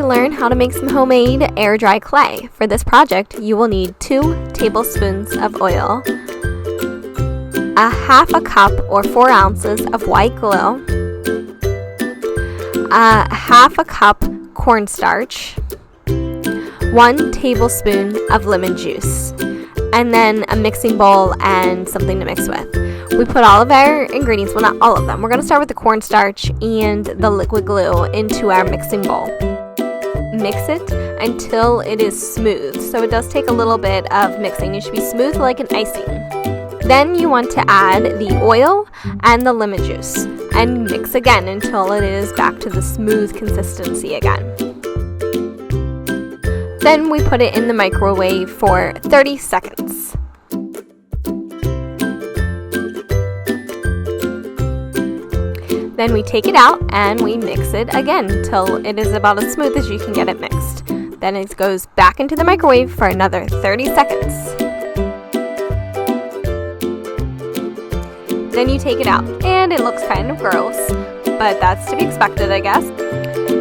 learn how to make some homemade air dry clay. For this project, you will need 2 tablespoons of oil, a half a cup or 4 ounces of white glue, a half a cup cornstarch, 1 tablespoon of lemon juice, and then a mixing bowl and something to mix with. We put all of our ingredients, well, not all of them. We're going to start with the cornstarch and the liquid glue into our mixing bowl. Mix it until it is smooth. So it does take a little bit of mixing. It should be smooth like an icing. Then you want to add the oil and the lemon juice and mix again until it is back to the smooth consistency again. Then we put it in the microwave for 30 seconds. Then we take it out and we mix it again until it is about as smooth as you can get it mixed. Then it goes back into the microwave for another 30 seconds. Then you take it out and it looks kind of gross, but that's to be expected, I guess.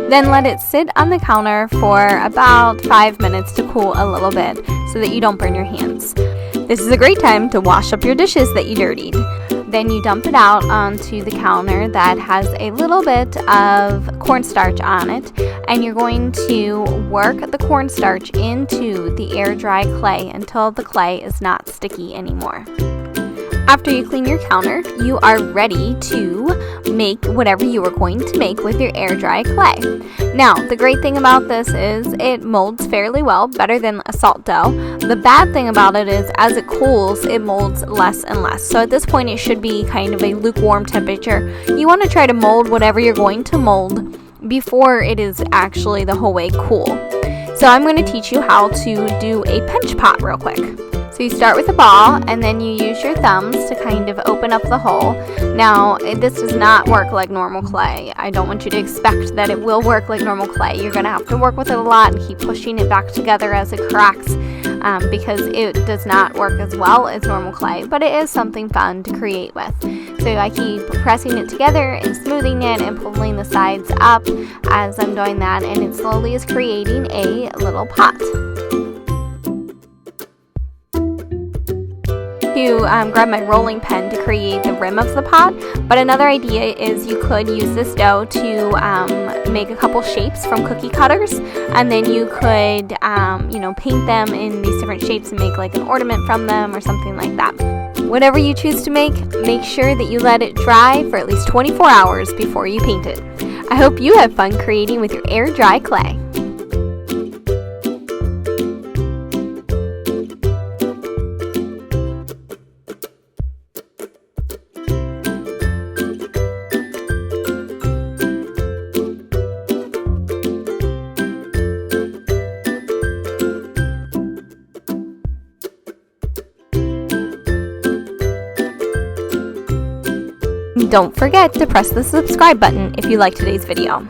Then let it sit on the counter for about 5 minutes to cool a little bit so that you don't burn your hands. This is a great time to wash up your dishes that you dirtied. Then you dump it out onto the counter that has a little bit of cornstarch on it, and you're going to work the cornstarch into the air dry clay until the clay is not sticky anymore. After you clean your counter, you are ready to make whatever you are going to make with your air dry clay. Now, the great thing about this is it molds fairly well, better than a salt dough. The bad thing about it is as it cools, it molds less and less. So at this point, it should be kind of a lukewarm temperature. You want to try to mold whatever you're going to mold before it is actually the whole way cool. So I'm going to teach you how to do a pinch pot real quick. So you start with a ball and then you use your thumbs to kind of open up the hole. Now, this does not work like normal clay. I don't want you to expect that it will work like normal clay. You're going to have to work with it a lot and keep pushing it back together as it cracks because it does not work as well as normal clay, but it is something fun to create with. So I keep pressing it together and smoothing it and pulling the sides up as I'm doing that, and it slowly is creating a little pot. To grab my rolling pin to create the rim of the pot, but another idea is you could use this dough to make a couple shapes from cookie cutters, and then you could paint them in these different shapes and make like an ornament from them or something like that. Whatever you choose to make sure that you let it dry for at least 24 hours before you paint it. I hope you have fun creating with your air dry clay. Don't forget to press the subscribe button if you liked today's video.